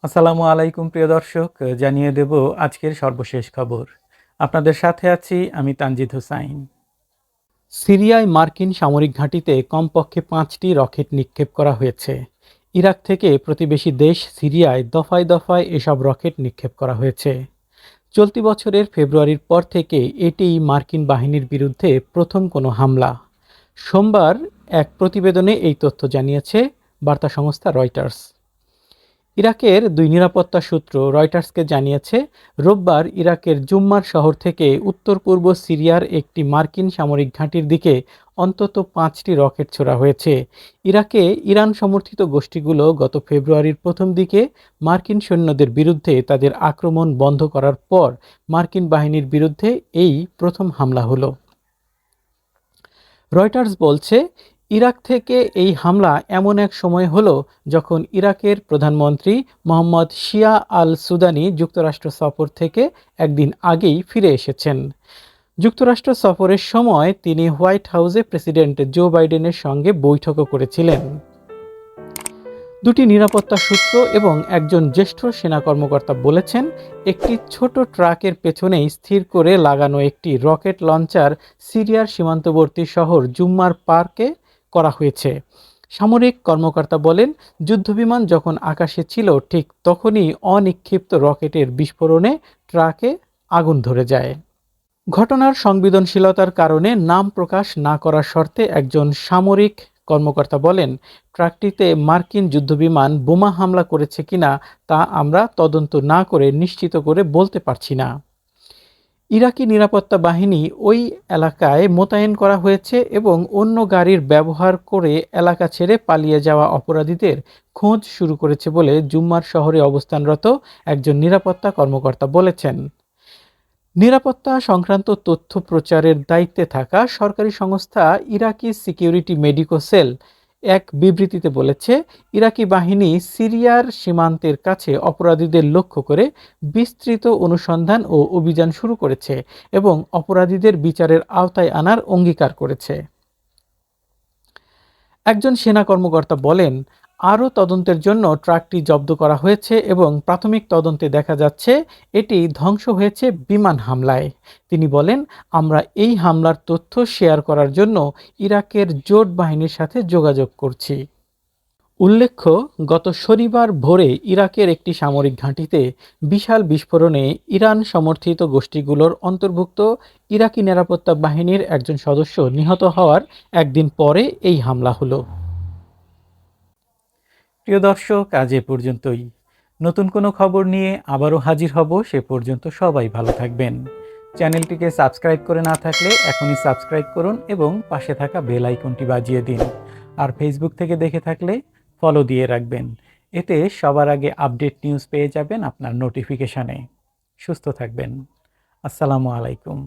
আসসালামু আলাইকুম প্রিয় দর্শক, জানিয়ে দেব আজকের সর্বশেষ খবর। আপনাদের সাথে আছি আমি তানজিদ হোসাইন। সিরিয়ায় মার্কিন সামরিক ঘাঁটিতে কমপক্ষে 5টি রকেট নিক্ষেপ করা হয়েছে। ইরাক থেকে প্রতিবেশী দেশ সিরিয়ায় দফায় দফায় এসব রকেট নিক্ষেপ করা হয়েছে। চলতি বছরের ফেব্রুয়ারির পর থেকে এটিই মার্কিন বাহিনীর বিরুদ্ধে প্রথম কোনো হামলা। সোমবার এক প্রতিবেদনে এই তথ্য জানিয়েছে বার্তা সংস্থা রয়টার্স। ইরাকের দুই নিরাপত্তা সূত্র রয়টার্সকে জানিয়েছে, রোববার ইরাকের জুম্মার শহর থেকে উত্তর পূর্ব সিরিয়ার একটি মার্কিন সামরিক ঘাঁটির দিকে অন্তত 5টি রকেট ছোড়া হয়েছে। ইরাকে ইরান সমর্থিত গোষ্ঠীগুলো গত ফেব্রুয়ারির প্রথম দিকে মার্কিন সৈন্যদের বিরুদ্ধে তাদের আক্রমণ বন্ধ করার পর মার্কিন বাহিনীর বিরুদ্ধে এই প্রথম হামলা হলো। রয়টার্স বলছে, ইরাক থেকে এই হামলা এমন এক সময় হলো যখন ইরাকের প্রধানমন্ত্রী মোহাম্মদ শিয়া আল সুদানি যুক্তরাষ্ট্র সফর থেকে একদিন আগেই ফিরে এসেছেন। যুক্তরাষ্ট্র সফরের সময় তিনি হোয়াইট হাউসে প্রেসিডেন্ট জো বাইডেনের সঙ্গে বৈঠকও করেছিলেন। দুটি নিরাপত্তা সূত্র এবং একজন জ্যেষ্ঠ সেনা কর্মকর্তা বলেছেন, একটি ছোট ট্রাকের পেছনেই স্থির করে লাগানো একটি রকেট লঞ্চার সিরিয়ার সীমান্তবর্তী শহর জুম্মার পার্কে করা হয়েছে। সামরিক কর্মকর্তা বলেন, যুদ্ধবিমান যখন আকাশে ছিল ঠিক তখনই অনিক্ষিপ্ত রকেটের বিস্ফোরণে ট্রাকে আগুন ধরে যায়। ঘটনার সংবেদনশীলতার কারণে নাম প্রকাশ না করার শর্তে একজন সামরিক কর্মকর্তা বলেন, ট্রাকটিতে মার্কিন যুদ্ধবিমান বোমা হামলা করেছে কিনা তা আমরা তদন্ত না করে নিশ্চিত করে বলতে পারছি না। ইরাকি নিরাপত্তা বাহিনী ওই এলাকায় মোতায়েন করা হয়েছে এবং অন্য গাড়ির ব্যবহার করে এলাকা ছেড়ে পালিয়ে যাওয়া অপরাধীদের খোঁজ শুরু করেছে বলে জুম্মার শহরে অবস্থানরত একজন নিরাপত্তা কর্মকর্তা বলেছেন। নিরাপত্তা সংক্রান্ত তথ্য প্রচারের দায়িত্বে থাকা সরকারি সংস্থা ইরাকি সিকিউরিটি মেডিকো সেল এক বিবৃতিতে বলেছে, ইরাকি বাহিনী সিরিয়ার সীমান্তের কাছে অপরাধীদের লক্ষ্য করে বিস্তৃত অনুসন্ধান ও অভিযান শুরু করেছে এবং অপরাধীদের বিচারের আওতায় আনার অঙ্গীকার করেছে। একজন সেনা কর্মকর্তা বলেন, আরও তদন্তের জন্য ট্রাকটি জব্দ করা হয়েছে এবং প্রাথমিক তদন্তে দেখা যাচ্ছে এটি ধ্বংস হয়েছে বিমান হামলায়। তিনি বলেন, আমরা এই হামলার তথ্য শেয়ার করার জন্য ইরাকের জোট বাহিনীর সাথে যোগাযোগ করছি। উল্লেখ্য, গত শনিবার ভোরে ইরাকের একটি সামরিক ঘাঁটিতে বিশাল বিস্ফোরণে ইরান সমর্থিত গোষ্ঠীগুলোর অন্তর্ভুক্ত ইরাকি নিরাপত্তা বাহিনীর একজন সদস্য নিহত হওয়ার একদিন পরে এই হামলা হলো। প্রিয় দর্শক, আজ এ পর্যন্তই। নতুন কোনো খবর নিয়ে আবারও হাজির হব। সে পর্যন্ত সবাই ভালো থাকবেন। চ্যানেলটিকে সাবস্ক্রাইব করে না থাকলে এখনই সাবস্ক্রাইব করুন এবং পাশে থাকা বেল আইকনটি বাজিয়ে দিন। আর ফেসবুক থেকে দেখে থাকলে ফলো দিয়ে রাখবেন। এতে সবার আগে আপডেট নিউজ পেয়ে যাবেন আপনার নোটিফিকেশানে। সুস্থ থাকবেন। আসসালামু আলাইকুম।